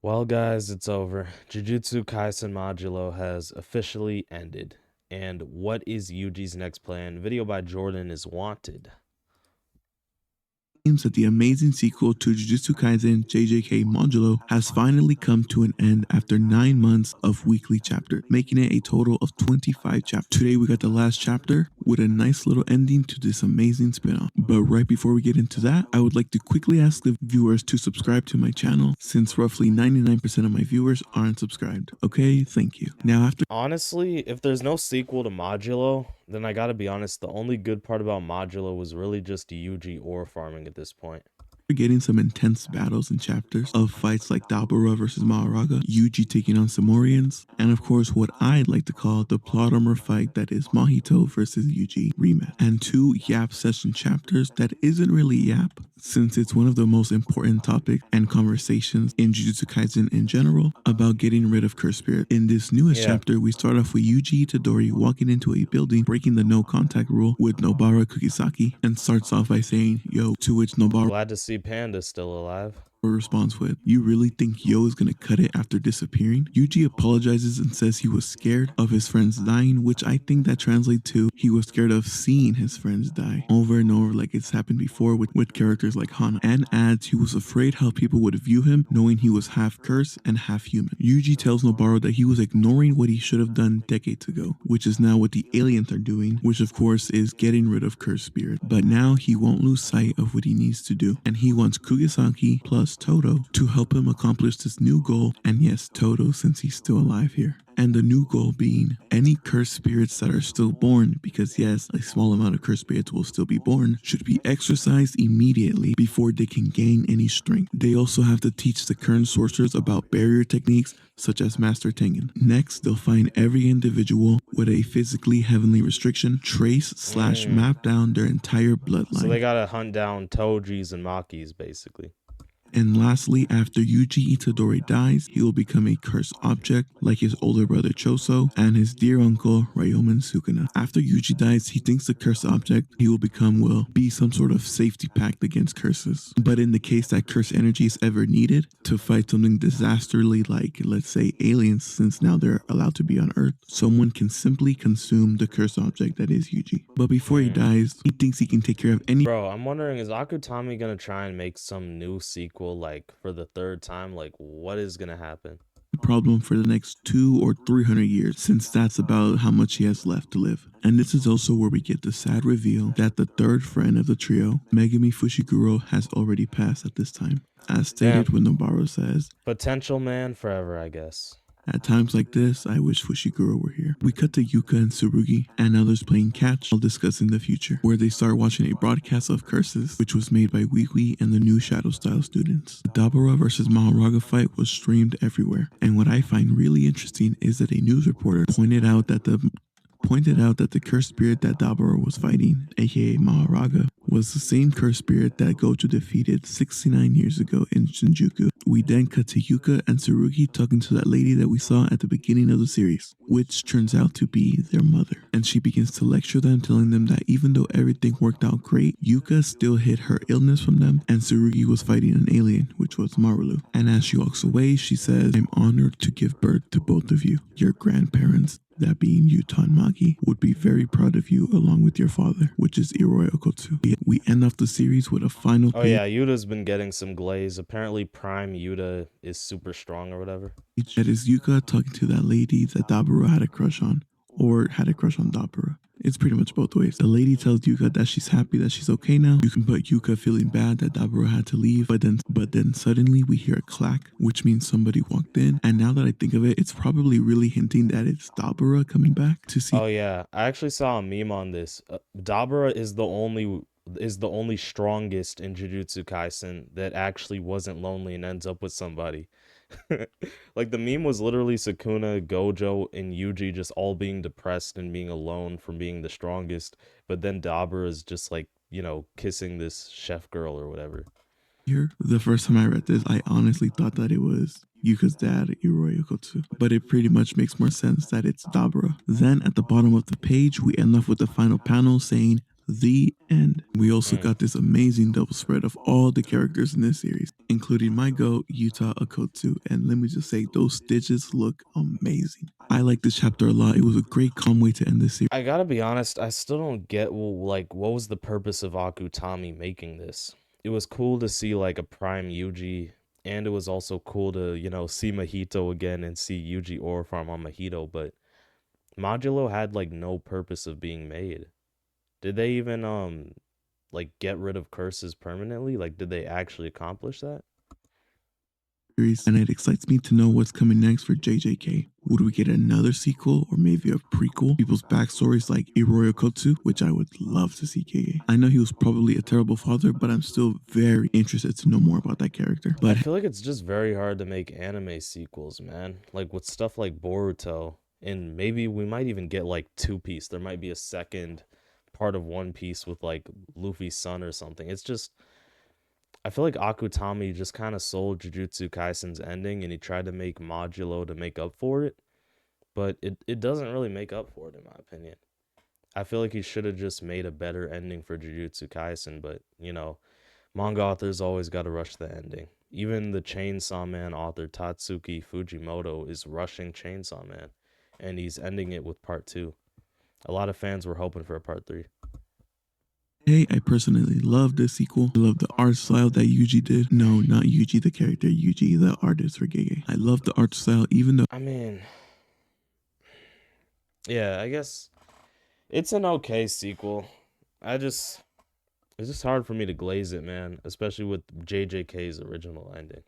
Well, guys, it's over. Jujutsu Kaisen Modulo has officially ended. And what is Yuji's next plan? Video by Jordan is wanted. Seems that the amazing sequel to Jujutsu Kaisen JJK Modulo has finally come to an end after 9 months of weekly chapters, making it a total of 25 chapters. Today we got the last chapter with a nice little ending to this amazing spin-off. But right before we get into that, I would like to quickly ask the viewers to subscribe to my channel since roughly 99% of my viewers aren't subscribed. Okay, thank you. Now after Honestly, if there's no sequel to Modulo, then I gotta be honest, the only good part about Modulo was really just Yuji ore farming at this point. getting some intense battles and chapters of fights like Dabura versus Maharaga, Yuji taking on Samorians, and of course what I'd like to call the plot armor fight that is Mahito versus Yuji rematch, and 2 Yap session chapters that isn't really Yap, since it's one of the most important topics and conversations in Jujutsu Kaisen in general about getting rid of Curse Spirit. In this newest chapter, we start off with Yuji Itadori walking into a building, breaking the no contact rule with Nobara Kugisaki, and starts off by saying, "Yo," to which Nobara Glad to see Panda's still alive. responds with, "You really think Yo is gonna cut it after disappearing?" Yuji apologizes and says he was scared of his friends dying, which I think that translates to he was scared of seeing his friends die over and over like it's happened before with characters like Hana, and adds he was afraid how people would view him knowing he was half curse and half human. Yuji tells Nobara that he was ignoring what he should have done decades ago, which is now what the aliens are doing, which of course is getting rid of Curse Spirit. But now he won't lose sight of what he needs to do, and he wants Kugisaki plus Toto to help him accomplish this new goal, and yes, Toto since he's still alive here. And the new goal being any cursed spirits that are still born, because yes, a small amount of cursed spirits will still be born, should be exorcised immediately before they can gain any strength. They also have to teach the current sorcerers about barrier techniques such as Master Tengen. Next, they'll find every individual with a physically heavenly restriction, trace/map down their entire bloodline. So they gotta hunt down Tojis and Makis, basically. And lastly, after Yuji Itadori dies, he will become a cursed object like his older brother Choso and his dear uncle Ryomen Sukuna. After Yuji dies, he thinks the cursed object he will become will be some sort of safety pact against curses. But in the case that cursed energy is ever needed to fight something disastrously like, let's say, aliens, since now they're allowed to be on Earth, someone can simply consume the cursed object that is Yuji. But before he dies, he thinks he can take care of any— Bro, I'm wondering, is Akutami gonna try and make some new sequel, like, for the 3rd time? Like, what is gonna happen? problem for the next 200 or 300 years, since that's about how much he has left to live. And this is also where we get the sad reveal that the 3rd friend of the trio, Megumi Fushiguro, has already passed at this time. As stated when Nobara says, "Potential man forever, I guess." "At times like this, I wish Fushiguro were here." We cut to Yuka and Tsurugi and others playing catch while discussing the future, where they start watching a broadcast of Curses, which was made by Wee and the new Shadow Style students. The Dabura versus Maharaga fight was streamed everywhere, and what I find really interesting is that a news reporter pointed out that the cursed spirit that Dabura was fighting, aka Maharaga, was the same cursed spirit that Gojo defeated 69 years ago in Shinjuku. We then cut to Yuka and Tsurugi talking to that lady that we saw at the beginning of the series, which turns out to be their mother. And she begins to lecture them, telling them that even though everything worked out great, Yuka still hid her illness from them, and Tsurugi was fighting an alien, which was Marulu. And as she walks away, she says, "I'm honored to give birth to both of you. Your grandparents, that being Yuta and Maki, would be very proud of you along with your father," which is Iroi Okotsu. We end off the series with a final Oh yeah, Yuta's been getting some glaze. Apparently Prime Yuta is super strong or whatever. That is Yuka talking to that lady that Dabura had a crush on, or had a crush on Dabura. It's pretty much both ways. The lady tells Yuka that she's happy that she's okay now. But Yuka feeling bad that Dabura had to leave. But then suddenly we hear a clack, which means somebody walked in. And now that I think of it, it's probably really hinting that it's Dabura coming back to see. Oh yeah, I actually saw a meme on this. Dabura is the only strongest in Jujutsu Kaisen that actually wasn't lonely and ends up with somebody. Like the meme was literally Sukuna, Gojo, and Yuji just all being depressed and being alone from being the strongest, but then Dabura is just like, kissing this chef girl or whatever. Here, the first time I read this, I honestly thought that it was Yuka's dad, Iroi Okotsu, but it pretty much makes more sense that it's Dabura. Then at the bottom of the page, we end off with the final panel saying, The end. We also Mm. got this amazing double spread of all the characters in this series, including my goat, Yuta Akotu, and let me just say, those stitches look amazing. I like this chapter a lot. It was a great calm way to end this series. I gotta be honest, I still don't get like what was the purpose of Akutami making this. It was cool to see like a prime Yuji, and it was also cool to see Mahito again and see Yuji ore farm on Mahito. But Modulo had like no purpose of being made. Did they even like get rid of curses permanently? Like, did they actually accomplish that? And it excites me to know what's coming next for JJK. Would we get another sequel or maybe a prequel? People's backstories like Iroyo Kotsu, which I would love to see Kage. I know he was probably a terrible father, but I'm still very interested to know more about that character. I But feel like it's just very hard to make anime sequels, man. Like with stuff like Boruto, and maybe we might even get like Two Piece. There might be a second part of One Piece with like Luffy's son or something. It's just I feel like Akutami just kind of sold Jujutsu Kaisen's ending and he tried to make Modulo to make up for it, but it doesn't really make up for it in my opinion. I feel like he should have just made a better ending for Jujutsu Kaisen, but manga authors always got to rush the ending. Even the Chainsaw Man author Tatsuki Fujimoto is rushing Chainsaw Man, and he's ending it with part two. A lot of fans were hoping for a part three. hey, I personally love this sequel. I love the art style that Yuji did. No, not Yuji the character, Yuji the artist for Gege. I love the art style, even though I mean, yeah, I guess it's an okay sequel. I just it's just hard for me to glaze it, man, especially with JJK's original ending.